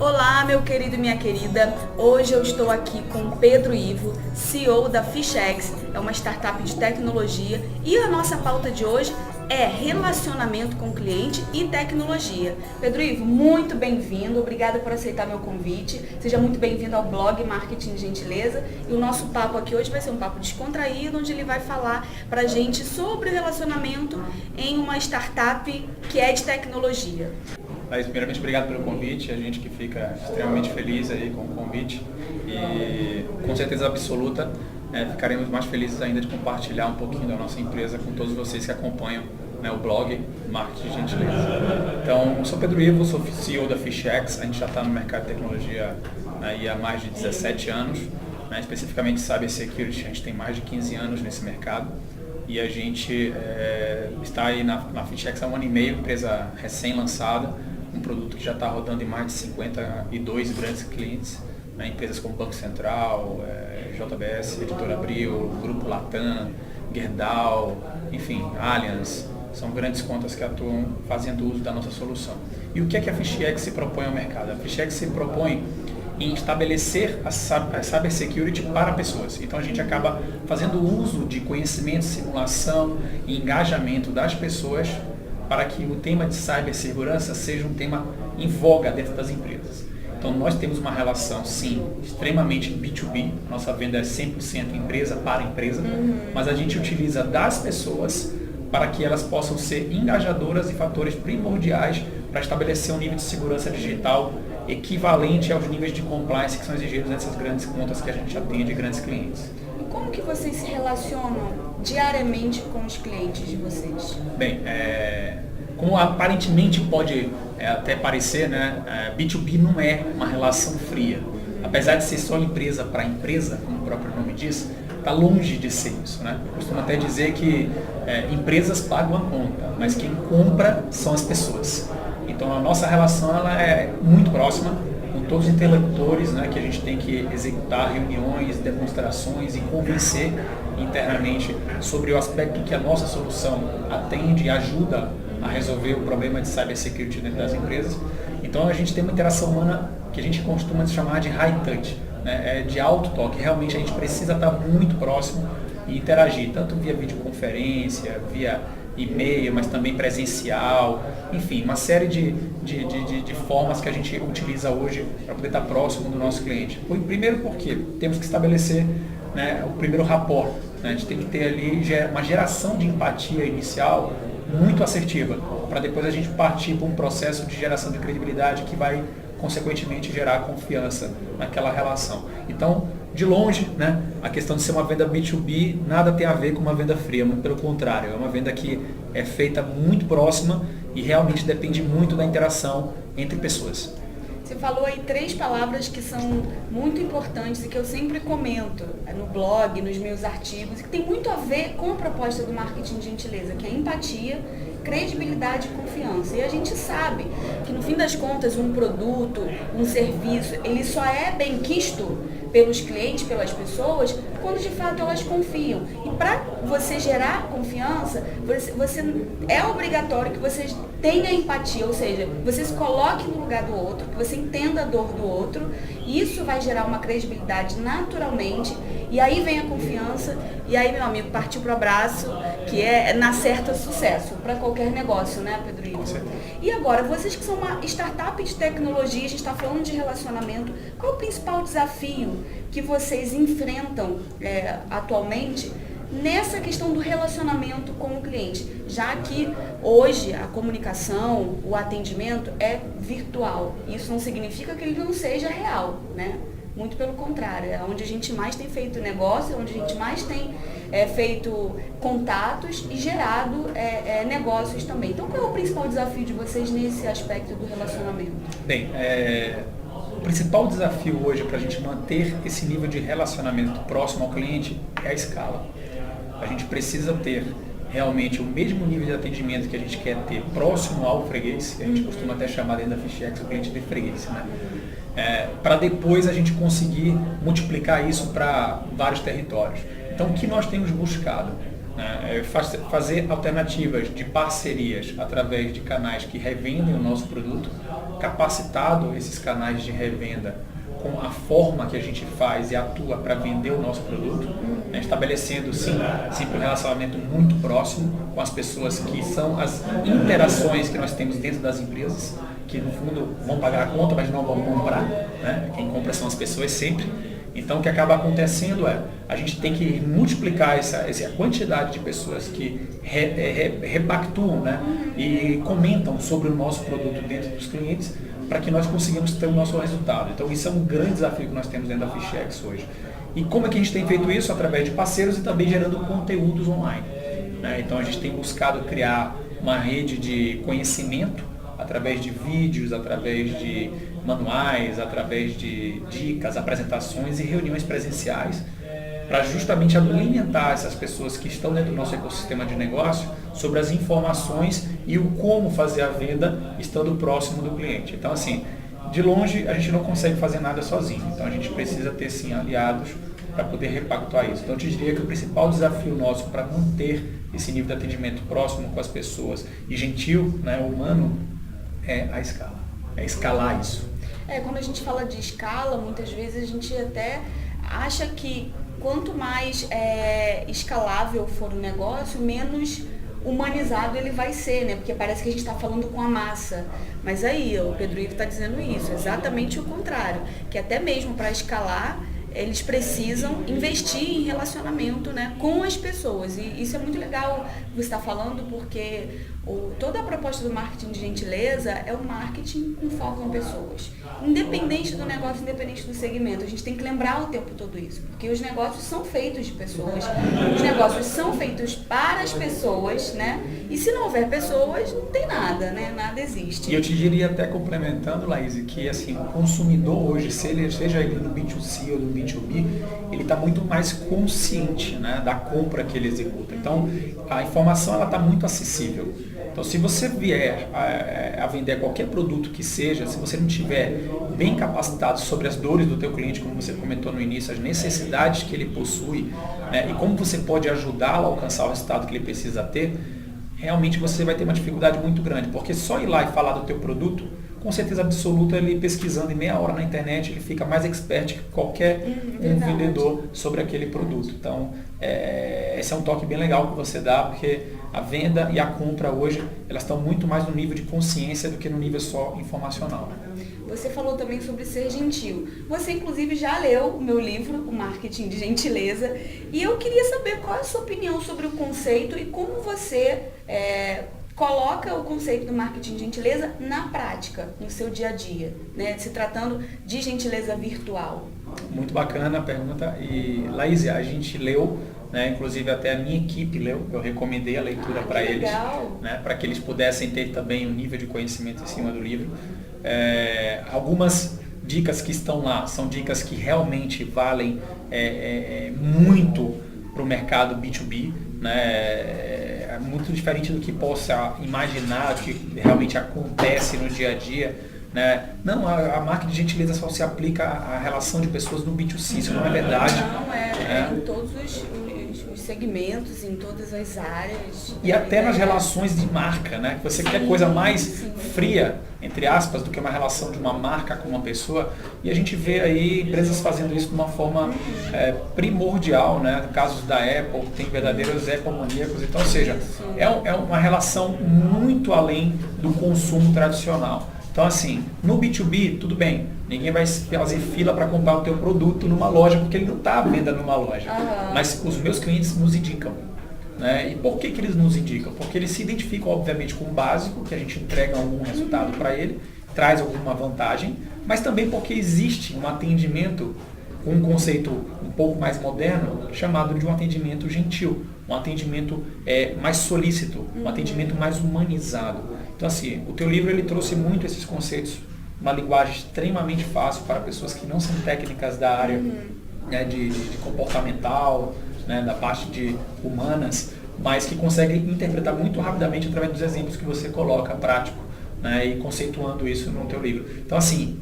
Olá, meu querido e minha querida. Hoje eu estou aqui com Pedro Ivo, CEO da FishX, é uma startup de tecnologia, e a nossa pauta de hoje é relacionamento com o cliente e tecnologia. Pedro Ivo, muito bem-vindo, obrigada por aceitar meu convite. Seja muito bem-vindo ao blog Marketing Gentileza. E o nosso papo aqui hoje vai ser um papo descontraído, onde ele vai falar pra gente sobre o relacionamento em uma startup que é de tecnologia. Laís, primeiramente, obrigado pelo convite, a gente que fica extremamente feliz aí com o convite e com certeza absoluta ficaremos mais felizes ainda de compartilhar um pouquinho da nossa empresa com todos vocês que acompanham o blog Marketing Gentileza. Então, eu sou Pedro Ivo, sou CEO da FishX, a gente já está no mercado de tecnologia há mais de 17 anos, especificamente Cybersecurity, a gente tem mais de 15 anos nesse mercado. E a gente está aí na FishX há 1 ano e meio, empresa recém-lançada, um produto que já está rodando em mais de 52 grandes clientes, empresas como Banco Central, JBS, Editora Abril, Grupo Latam, Gerdau, enfim, Allianz, são grandes contas que atuam fazendo uso da nossa solução. E o que é que a FishX se propõe ao mercado? A FishX se propõe em estabelecer a cybersecurity para pessoas. Então a gente acaba fazendo uso de conhecimento, simulação e engajamento das pessoas para que o tema de cibersegurança seja um tema em voga dentro das empresas. Então nós temos uma relação, sim, extremamente B2B, nossa venda é 100% empresa para empresa, mas a gente utiliza das pessoas para que elas possam ser engajadoras e fatores primordiais para estabelecer um nível de segurança digital equivalente aos níveis de compliance que são exigidos nessas grandes contas que a gente atende, grandes clientes. E como que vocês se relacionam diariamente com os clientes de vocês? Bem, como aparentemente pode até parecer, B2B não é uma relação fria. Apesar de ser só empresa para empresa, como o próprio nome diz, está longe de ser isso. Eu costumo até dizer que empresas pagam a conta, mas quem compra são as pessoas. Então a nossa relação ela é muito próxima com todos os interlocutores, que a gente tem que executar reuniões, demonstrações e convencer internamente sobre o aspecto que a nossa solução atende e ajuda a resolver o problema de cybersecurity dentro das empresas. Então a gente tem uma interação humana que a gente costuma chamar de high touch, de alto toque. Realmente a gente precisa estar muito próximo e interagir, tanto via videoconferência, via e-mail, mas também presencial, enfim, uma série de formas que a gente utiliza hoje para poder estar próximo do nosso cliente. Primeiro porque temos que estabelecer o primeiro rapport, a gente tem que ter ali uma geração de empatia inicial muito assertiva, para depois a gente partir para um processo de geração de credibilidade que vai consequentemente gerar confiança naquela relação. Então, de longe, a questão de ser uma venda B2B nada tem a ver com uma venda fria, muito pelo contrário, é uma venda que é feita muito próxima e realmente depende muito da interação entre pessoas. Você falou aí 3 palavras que são muito importantes e que eu sempre comento no blog, nos meus artigos, e que tem muito a ver com a proposta do marketing de gentileza, que é empatia, credibilidade e confiança. E a gente sabe que no fim das contas um produto, um serviço, ele só é bem quisto pelos clientes, pelas pessoas, quando de fato elas confiam. E para você gerar confiança, é obrigatório que você tenha empatia, ou seja, você se coloque no lugar do outro, que você entenda a dor do outro, e isso vai gerar uma credibilidade naturalmente, e aí vem a confiança, e aí, meu amigo, partiu para o abraço, que é na certa sucesso para qualquer negócio, Pedro Ivo? E agora, vocês que são uma startup de tecnologia, a gente está falando de relacionamento, qual é o principal desafio que vocês enfrentam atualmente nessa questão do relacionamento com o cliente, já que hoje a comunicação, o atendimento é virtual. Isso não significa que ele não seja real, Muito pelo contrário, é onde a gente mais tem feito negócio, é onde a gente mais tem feito contatos e gerado negócios também. Então qual é o principal desafio de vocês nesse aspecto do relacionamento? Bem, o principal desafio hoje para a gente manter esse nível de relacionamento próximo ao cliente é a escala. A gente precisa ter realmente o mesmo nível de atendimento que a gente quer ter próximo ao freguês, que a gente costuma até chamar dentro da FishX o cliente de freguês, para depois a gente conseguir multiplicar isso para vários territórios. Então o que nós temos buscado? Fazer alternativas de parcerias através de canais que revendem o nosso produto capacitado esses canais de revenda com a forma que a gente faz e atua para vender o nosso produto, né, estabelecendo sim, sempre um relacionamento muito próximo com as pessoas, que são as interações que nós temos dentro das empresas, que no fundo vão pagar a conta, mas não vão comprar, né? Quem compra são as pessoas sempre. Então o que acaba acontecendo é, a gente tem que multiplicar essa quantidade de pessoas que repactuam, né, e comentam sobre o nosso produto dentro dos clientes, para que nós consigamos ter o nosso resultado. Então isso é um grande desafio que nós temos dentro da Fichex hoje. E como é que a gente tem feito isso? Através de parceiros e também gerando conteúdos online, né? Então a gente tem buscado criar uma rede de conhecimento através de vídeos, através de manuais, através de dicas, apresentações e reuniões presenciais, para justamente alimentar essas pessoas que estão dentro do nosso ecossistema de negócio sobre as informações e o como fazer a venda estando próximo do cliente. Então, assim, de longe a gente não consegue fazer nada sozinho. Então, a gente precisa ter, sim, aliados para poder repactuar isso. Então, eu te diria que o principal desafio nosso para manter esse nível de atendimento próximo com as pessoas e gentil, né, humano, é a escala. É escalar isso. Quando a gente fala de escala, muitas vezes a gente até acha que quanto mais escalável for o negócio, menos humanizado ele vai ser, né? Porque parece que a gente está falando com a massa. Mas aí, o Pedro Ivo está dizendo isso, exatamente o contrário. Que até mesmo para escalar, eles precisam investir em relacionamento, né, com as pessoas. E isso é muito legal você estar falando, porque toda a proposta do marketing de gentileza é o marketing com foco em pessoas. Independente do negócio, independente do segmento. A gente tem que lembrar o tempo todo isso. Porque os negócios são feitos de pessoas. Os negócios são feitos para as pessoas, né? E se não houver pessoas, não tem nada, né? Nada existe. E eu te diria, até complementando, Laís, que assim, o consumidor hoje, seja ele no B2C ou no B2B, ele está muito mais consciente, né, da compra que ele executa. Então, a informação está muito acessível. Então, se você vier a vender qualquer produto que seja, se você não tiver bem capacitado sobre as dores do teu cliente, como você comentou no início, as necessidades que ele possui, né, e como você pode ajudá-lo a alcançar o resultado que ele precisa ter, realmente você vai ter uma dificuldade muito grande, porque só ir lá e falar do teu produto, com certeza absoluta, ele pesquisando em meia hora na internet, ele fica mais expert que qualquer vendedor sobre aquele produto. Então, esse é um toque bem legal que você dá, porque a venda e a compra hoje, elas estão muito mais no nível de consciência do que no nível só informacional. Você falou também sobre ser gentil. Você, inclusive, já leu o meu livro, O Marketing de Gentileza, e eu queria saber qual é a sua opinião sobre o conceito e como você coloca o conceito do marketing de gentileza na prática, no seu dia a dia, né? Se tratando de gentileza virtual. Muito bacana a pergunta. E, Laís, a gente leu, né, inclusive até a minha equipe leu, eu recomendei a leitura para eles, né, para que eles pudessem ter também um nível de conhecimento em cima do livro. Algumas dicas que estão lá são dicas que realmente valem muito para o mercado B2B, né? É muito diferente do que possa imaginar que realmente acontece no dia a dia, né? Não, a marca de gentileza só se aplica à relação de pessoas no B2C, isso não é verdade. Não, é em todos os segmentos, em todas as áreas. E até nas relações de marca, né? Você quer coisa mais fria, entre aspas, do que uma relação de uma marca com uma pessoa. E a gente vê aí empresas fazendo isso de uma forma primordial, né? Casos da Apple, tem verdadeiros Apple-maníacos. Então, ou seja, é uma relação muito além do consumo tradicional. Então, assim, no B2B, tudo bem, ninguém vai fazer fila para comprar o teu produto numa loja, porque ele não está à venda numa loja. Mas os meus clientes nos indicam, né? E por que eles nos indicam? Porque eles se identificam, obviamente, com o básico, que a gente entrega algum resultado para ele, traz alguma vantagem, mas também porque existe um atendimento com um conceito um pouco mais moderno, chamado de um atendimento gentil, um atendimento mais solícito, um atendimento mais humanizado. Então, assim, o teu livro ele trouxe muito esses conceitos, uma linguagem extremamente fácil para pessoas que não são técnicas da área, né, de comportamental, né, da parte de humanas, mas que conseguem interpretar muito rapidamente através dos exemplos que você coloca prático, né, e conceituando isso no teu livro. Então, assim,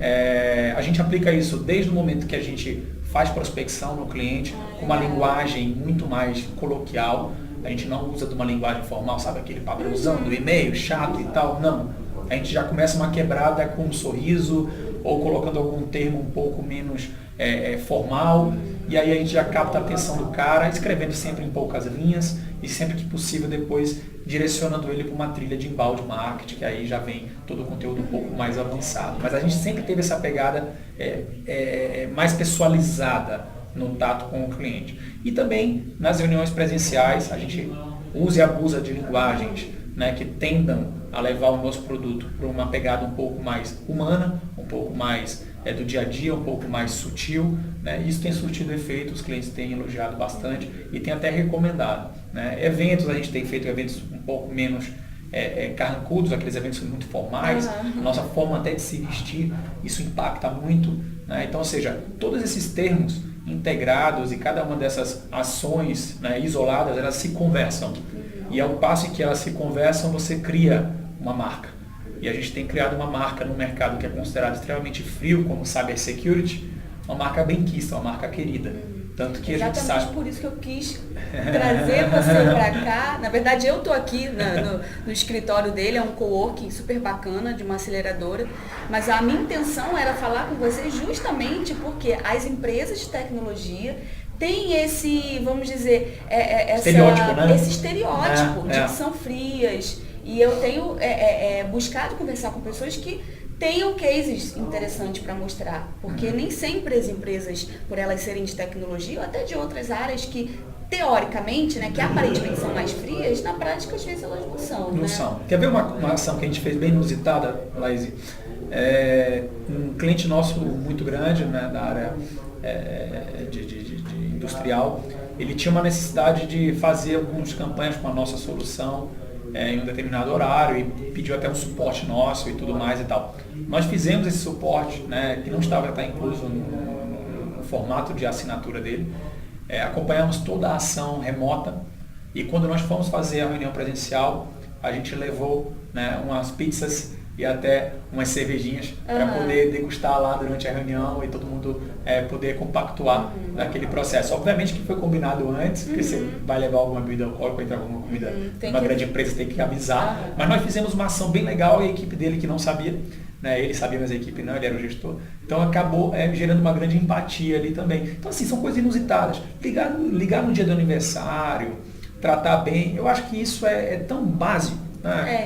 a gente aplica isso desde o momento que a gente faz prospecção no cliente, com uma linguagem muito mais coloquial. A gente não usa de uma linguagem formal, sabe, aquele padrãozão do e-mail chato e tal, não. a gente já começa uma quebrada com um sorriso ou colocando algum termo um pouco menos formal, e aí a gente já capta a atenção do cara, escrevendo sempre em poucas linhas e sempre que possível depois direcionando ele para uma trilha de inbound marketing, que aí já vem todo o conteúdo um pouco mais avançado. Mas a gente sempre teve essa pegada mais pessoalizada no tato com o cliente. E também nas reuniões presenciais a gente usa e abusa de linguagens, né, que tendam a levar o nosso produto para uma pegada um pouco mais humana, um pouco mais do dia a dia, um pouco mais sutil, né? Isso tem surtido efeito, os clientes têm elogiado bastante e têm até recomendado, né? Eventos, a gente tem feito eventos um pouco menos carrancudos, aqueles eventos muito formais, nossa forma até de se vestir, isso impacta muito, né? Então, ou seja, todos esses termos integrados e cada uma dessas ações, né, isoladas, elas se conversam. E ao passo que elas se conversam, você cria uma marca. E a gente tem criado uma marca no mercado que é considerado extremamente frio, como Cybersecurity, uma marca benquista, uma marca querida. Tanto que exatamente, a gente sabe... por isso que eu quis trazer você para cá. Na verdade, eu estou aqui no escritório dele, é um coworking super bacana, de uma aceleradora. Mas a minha intenção era falar com você justamente porque as empresas de tecnologia têm esse, vamos dizer, estereótipo, né? Esse estereótipo de que são frias. E eu tenho buscado conversar com pessoas que tenham cases interessantes para mostrar, porque nem sempre as empresas, por elas serem de tecnologia ou até de outras áreas que teoricamente, né, que aparentemente são mais frias, na prática às vezes elas não são. Não né? são. Quer ver uma ação que a gente fez bem inusitada, Laís? Um cliente nosso muito grande, né, da área de industrial, ele tinha uma necessidade de fazer algumas campanhas com a nossa solução em um determinado horário e pediu até um suporte nosso e tudo mais e tal. Nós fizemos esse suporte, né, que não estava incluso no formato de assinatura dele. Acompanhamos toda a ação remota e quando nós fomos fazer a reunião presencial, a gente levou, né, umas pizzas e até umas cervejinhas para poder degustar lá durante a reunião e todo mundo poder compactuar naquele processo. Obviamente que foi combinado antes, porque você vai levar alguma bebida alcoólica, entrar alguma comida, uma grande empresa tem que avisar. Mas nós fizemos uma ação bem legal e a equipe dele que não sabia, né, ele sabia, mas a equipe não, ele era o gestor. Então acabou gerando uma grande empatia ali também. Então assim, são coisas inusitadas. Ligar no dia do aniversário, tratar bem, eu acho que isso é tão básico.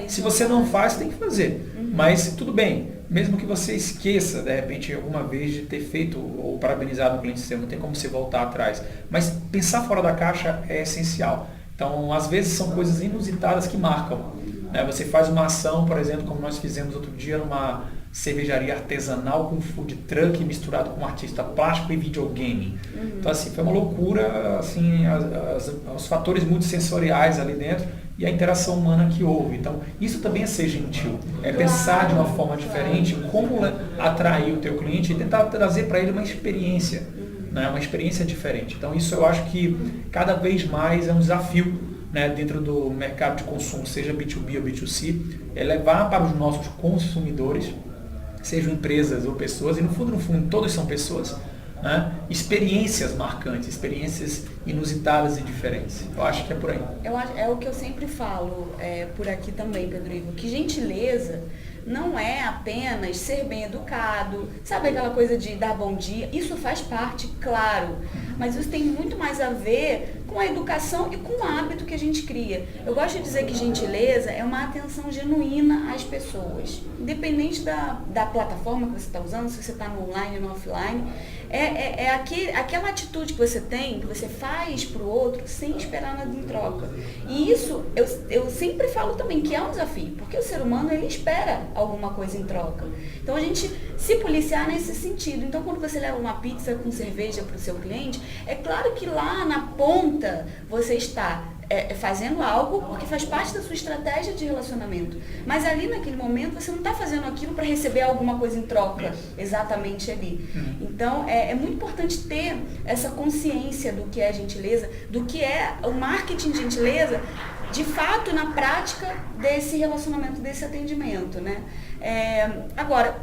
Se você não faz, tem que fazer. Mas tudo bem, mesmo que você esqueça, de repente, alguma vez de ter feito ou parabenizado um cliente seu, não tem como você voltar atrás. Mas pensar fora da caixa é essencial. Então, às vezes, são coisas inusitadas que marcam. Né? Você faz uma ação, por exemplo, como nós fizemos outro dia numa cervejaria artesanal com food truck misturado com artista plástico e videogame. Então, assim, foi uma loucura, assim, os fatores multissensoriais ali dentro e a interação humana que houve. Então, isso também é ser gentil. É pensar de uma forma diferente como atrair o teu cliente e tentar trazer para ele uma experiência, né? Uma experiência diferente. Então, isso eu acho que cada vez mais é um desafio, né, dentro do mercado de consumo, seja B2B ou B2C, é levar para os nossos consumidores, sejam empresas ou pessoas, e no fundo, todos são pessoas, né? Experiências marcantes, experiências inusitadas e diferentes. Eu acho que é por aí. É o que eu sempre falo por aqui também, Pedro Ivo, que gentileza não é apenas ser bem educado, sabe aquela coisa de dar bom dia, isso faz parte, claro, mas isso tem muito mais a ver com a educação e com o hábito que a gente cria. Eu gosto de dizer que gentileza é uma atenção genuína às pessoas, independente da plataforma que você está usando, se você está no online ou no offline, aquela atitude que você tem, que você faz para o outro sem esperar nada em troca. E isso, eu sempre falo também que é um desafio, porque o ser humano, ele espera alguma coisa em troca. Então a gente se policiar nesse sentido. Então quando você leva uma pizza com cerveja para o seu cliente, é claro que lá na ponta você está fazendo algo porque faz parte da sua estratégia de relacionamento. Mas ali naquele momento você não está fazendo aquilo para receber alguma coisa em troca exatamente ali. Então é muito importante ter essa consciência do que é gentileza, do que é o marketing de gentileza, de fato na prática desse relacionamento, desse atendimento, né? Agora,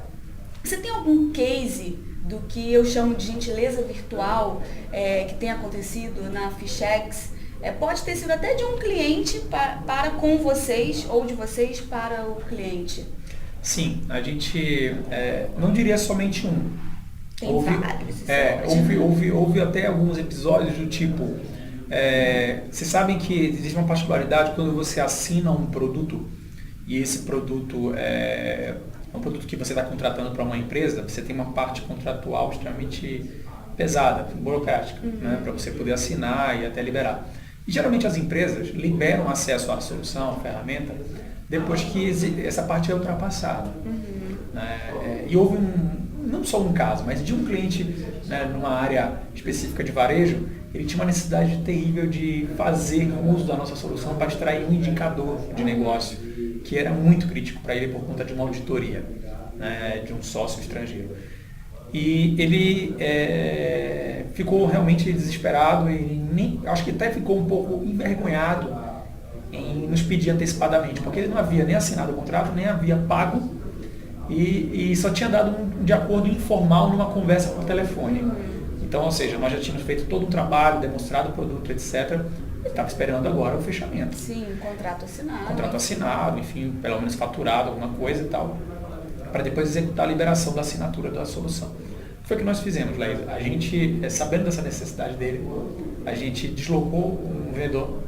você tem algum case do que eu chamo de gentileza virtual que tem acontecido na Fichex? Pode ter sido até de um cliente para com vocês ou de vocês para o cliente. Sim, a gente não diria somente um. Tem vários. Houve até alguns episódios do tipo, vocês sabem que existe uma particularidade quando você assina um produto e esse produto é um produto que você está contratando para uma empresa, você tem uma parte contratual extremamente pesada, burocrática, né, para você poder assinar e até liberar. E geralmente as empresas liberam acesso à solução, à ferramenta, depois que essa parte é ultrapassada. E houve não só um caso, mas de um cliente, né, numa área específica de varejo, ele tinha uma necessidade terrível de fazer uso da nossa solução para extrair um indicador de negócio, que era muito crítico para ele por conta de uma auditoria, né, de um sócio estrangeiro. E ele ficou realmente desesperado e acho que até ficou um pouco envergonhado em nos pedir antecipadamente, porque ele não havia nem assinado o contrato, nem havia pago e só tinha dado um de acordo informal numa conversa por telefone. Então, ou seja, nós já tínhamos feito todo um trabalho, demonstrado o produto, etc. Estava esperando agora o fechamento. Sim, contrato assinado. Contrato assinado, enfim, pelo menos faturado, alguma coisa e tal, para depois executar a liberação da assinatura da solução. O que foi que nós fizemos, Laís? A gente, sabendo dessa necessidade dele, a gente deslocou um vendedor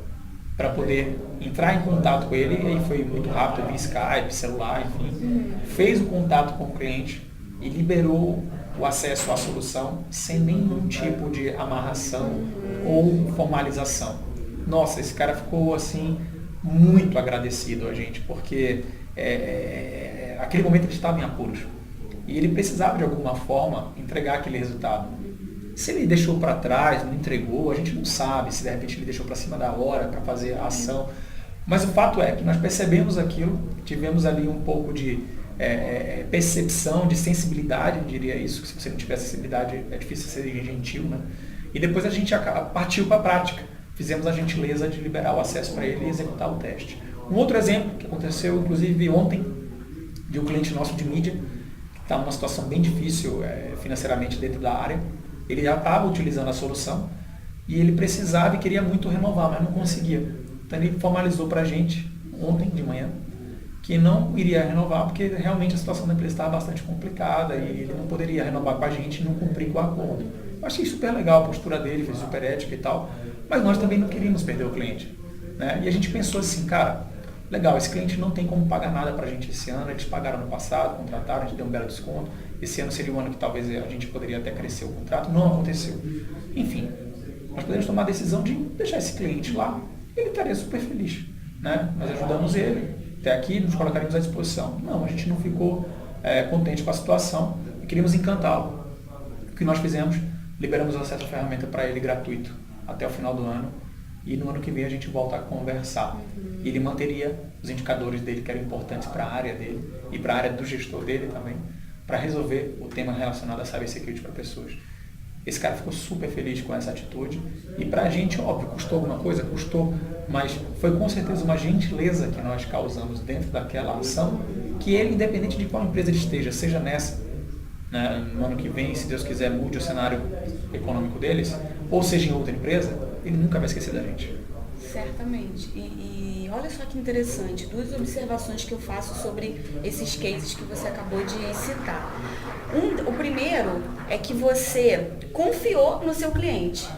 para poder entrar em contato com ele, e aí foi muito rápido, via Skype, celular, enfim, fez o contato com o cliente e liberou o acesso à solução sem nenhum tipo de amarração ou formalização. Nossa, esse cara ficou assim muito agradecido a gente, porque aquele momento ele estava em apuros e ele precisava de alguma forma entregar aquele resultado. Se ele deixou para trás, não entregou, a gente não sabe se de repente ele deixou para cima da hora para fazer a ação. Mas o fato é que nós percebemos aquilo, tivemos ali um pouco de percepção, de sensibilidade, eu diria isso, que se você não tiver sensibilidade é difícil ser gentil, né? E depois a gente partiu para a prática, fizemos a gentileza de liberar o acesso para ele e executar o teste. Um outro exemplo que aconteceu, inclusive ontem, de um cliente nosso de mídia, que está numa situação bem difícil financeiramente dentro da área. Ele já estava utilizando a solução e ele precisava e queria muito renovar, mas não conseguia. Então ele formalizou para a gente ontem de manhã que não iria renovar porque realmente a situação da empresa estava bastante complicada e ele não poderia renovar com a gente e não cumprir com o acordo. Eu achei super legal a postura dele, foi super ética e tal, mas nós também não queríamos perder o cliente, né? E a gente pensou assim, cara, legal, esse cliente não tem como pagar nada para a gente esse ano, eles pagaram no passado, contrataram, a gente deu um belo desconto, esse ano seria um ano que talvez a gente poderia até crescer o contrato, não aconteceu. Enfim, nós podemos tomar a decisão de deixar esse cliente lá, ele estaria super feliz, né? Nós ajudamos ele, até aqui nos colocaríamos à disposição. Não, a gente não ficou contente com a situação e queríamos encantá-lo. O que nós fizemos? Liberamos o acesso à ferramenta para ele gratuito até o final do ano e no ano que vem a gente volta a conversar. E ele manteria os indicadores dele que eram importantes para a área dele e para a área do gestor dele também, para resolver o tema relacionado a cybersecurity para pessoas. Esse cara ficou super feliz com essa atitude e para a gente, óbvio, custou alguma coisa? Custou, mas foi com certeza uma gentileza que nós causamos dentro daquela ação que ele, independente de qual empresa ele esteja, seja nessa, né, no ano que vem, se Deus quiser, mude o cenário econômico deles, ou seja em outra empresa, ele nunca vai esquecer da gente. Certamente. E olha só que interessante, duas observações que eu faço sobre esses cases que você acabou de citar. O primeiro é que você confiou no seu cliente.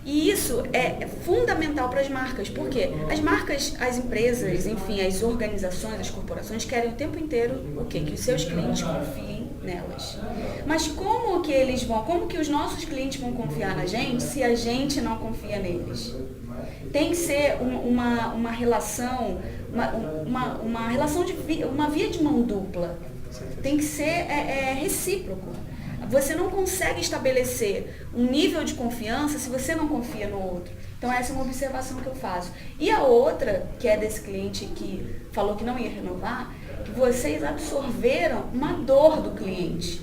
E isso é fundamental para as marcas, porque as marcas, as empresas, enfim, as organizações, as corporações querem o tempo inteiro o quê? Que os seus clientes confiem nelas. Mas como que os nossos clientes vão confiar na gente se a gente não confia neles? Tem que ser uma relação, uma relação uma via de mão dupla. Tem que ser recíproco. Você não consegue estabelecer um nível de confiança se você não confia no outro. Então essa é uma observação que eu faço. E a outra, que é desse cliente que falou que não ia renovar, que vocês absorveram uma dor do cliente.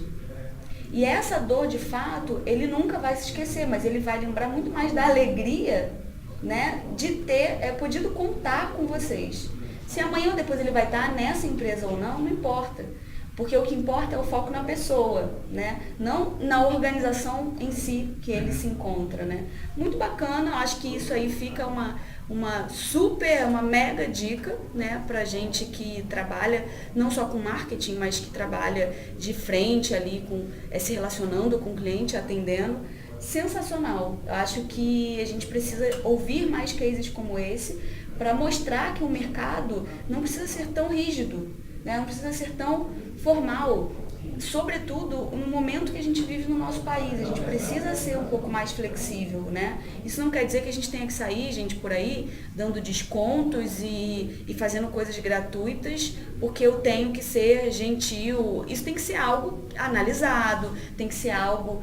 E essa dor, de fato, ele nunca vai se esquecer, mas ele vai lembrar muito mais da alegria, né, de ter podido contar com vocês. Se amanhã ou depois ele vai estar nessa empresa ou não, não importa. Porque o que importa é o foco na pessoa, né? Não na organização em si que ele se encontra, né? Muito bacana, acho que isso aí fica uma mega dica, né? Pra gente que trabalha não só com marketing, mas que trabalha de frente ali, se relacionando com o cliente, atendendo. Sensacional. Eu acho que a gente precisa ouvir mais cases como esse para mostrar que o mercado não precisa ser tão rígido, né? Não precisa ser tão formal, sobretudo no momento que a gente vive no nosso país. A gente precisa ser um pouco mais flexível, né? Isso não quer dizer que a gente tenha que sair, gente, por aí, dando descontos e fazendo coisas gratuitas, porque eu tenho que ser gentil. Isso tem que ser algo analisado, tem que ser algo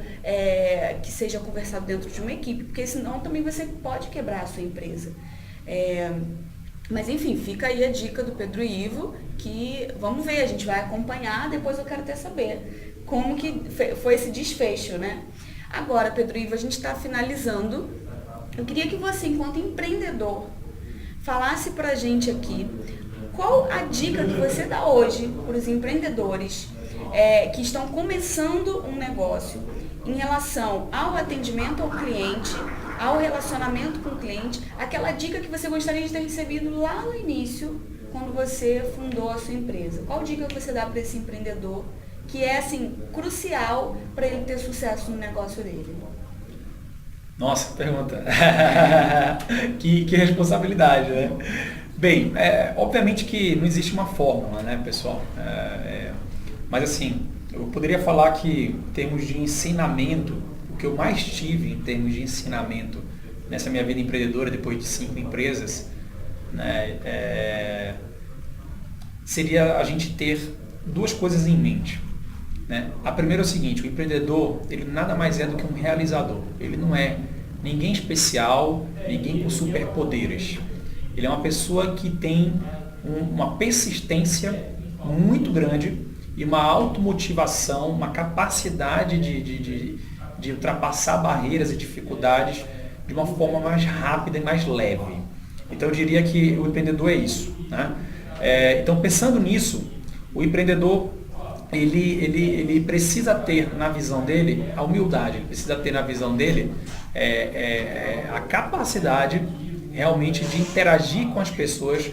que seja conversado dentro de uma equipe, porque senão também você pode quebrar a sua empresa. Mas enfim, fica aí a dica do Pedro Ivo, que vamos ver, a gente vai acompanhar, depois eu quero até saber como que foi esse desfecho, né? Agora, Pedro Ivo, a gente está finalizando. Eu queria que você, enquanto empreendedor, falasse pra gente aqui qual a dica que você dá hoje para os empreendedores que estão começando um negócio em relação ao atendimento ao cliente, ao relacionamento com o cliente, aquela dica que você gostaria de ter recebido lá no início, quando você fundou a sua empresa. Qual dica que você dá para esse empreendedor que é, assim, crucial para ele ter sucesso no negócio dele? Nossa, pergunta. que responsabilidade, né? Bem, obviamente que não existe uma fórmula, né, pessoal? Mas assim, eu poderia falar que em termos de ensinamento, o que eu mais tive em termos de ensinamento nessa minha vida empreendedora, depois de 5 empresas, né, seria a gente ter 2 coisas em mente. Né? A primeira é o seguinte: o empreendedor, ele nada mais é do que um realizador. Ele não é ninguém especial, ninguém com superpoderes. Ele é uma pessoa que tem uma persistência muito grande e uma automotivação, uma capacidade de ultrapassar barreiras e dificuldades de uma forma mais rápida e mais leve. Então eu diria que o empreendedor é isso. Né? Então pensando nisso, o empreendedor ele precisa ter na visão dele a humildade, ele precisa ter na visão dele a capacidade realmente de interagir com as pessoas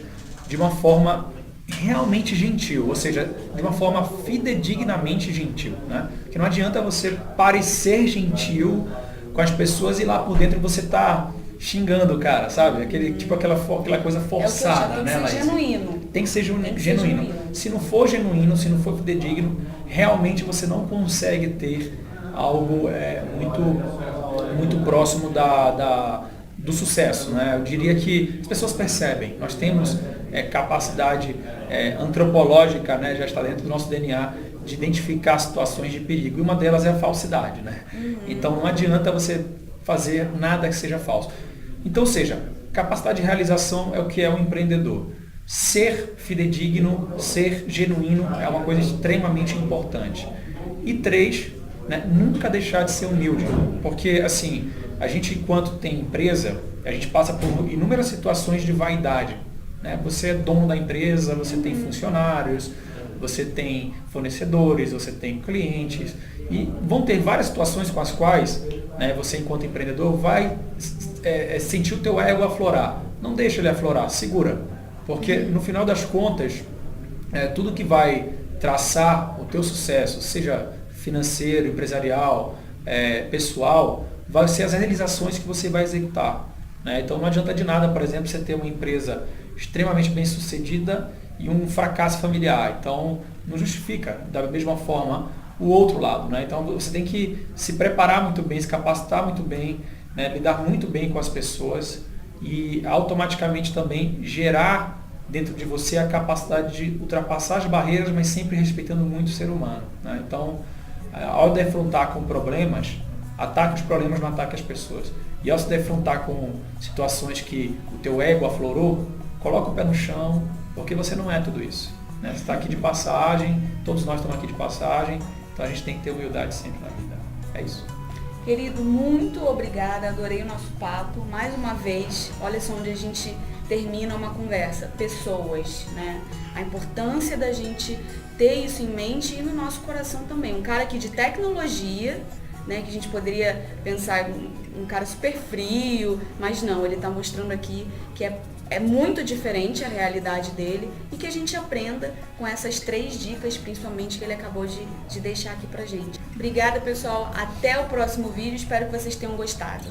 de uma forma realmente gentil, ou seja, de uma forma fidedignamente gentil. Né? Porque não adianta você parecer gentil com as pessoas e lá por dentro você tá xingando o cara, sabe? Aquela coisa forçada, né, Laís? Tem que ser genuíno. Se não for genuíno, se não for fidedigno, realmente você não consegue ter algo muito próximo do sucesso, né? Eu diria que as pessoas percebem. Nós temos capacidade antropológica, né? Já está dentro do nosso DNA, de identificar situações de perigo. E uma delas é a falsidade, né? Então não adianta você fazer nada que seja falso. Então, ou seja, capacidade de realização é o que é um empreendedor. Ser fidedigno, ser genuíno é uma coisa extremamente importante. E 3, né, nunca deixar de ser humilde. Porque, assim, a gente, enquanto tem empresa, a gente passa por inúmeras situações de vaidade. Né? Você é dono da empresa, você tem funcionários, você tem fornecedores, você tem clientes. E vão ter várias situações com as quais, né, você, enquanto empreendedor, vai sentir o teu ego aflorar. Não deixa ele aflorar, segura. Porque, no final das contas, tudo que vai traçar o teu sucesso, seja financeiro, empresarial, pessoal, vai ser as realizações que você vai executar. Né? Então não adianta de nada, por exemplo, você ter uma empresa extremamente bem sucedida e um fracasso familiar. Então não justifica da mesma forma o outro lado. Né? Então você tem que se preparar muito bem, se capacitar muito bem, né? Lidar muito bem com as pessoas e automaticamente também gerar dentro de você a capacidade de ultrapassar as barreiras, mas sempre respeitando muito o ser humano. Né? Então, ao defrontar com problemas, ataque os problemas, não ataque as pessoas. E ao se defrontar com situações que o teu ego aflorou, coloca o pé no chão, porque você não é tudo isso. Né? Você está aqui de passagem, todos nós estamos aqui de passagem, então a gente tem que ter humildade sempre na vida. É isso. Querido, muito obrigada, adorei o nosso papo. Mais uma vez, olha só onde a gente termina uma conversa? Pessoas, né? A importância da gente ter isso em mente e no nosso coração também. Um cara aqui de tecnologia, né, que a gente poderia pensar um cara super frio, mas não, ele está mostrando aqui que é muito diferente a realidade dele e que a gente aprenda com essas 3 dicas, principalmente que ele acabou de deixar aqui pra gente. Obrigada, pessoal. Até o próximo vídeo. Espero que vocês tenham gostado.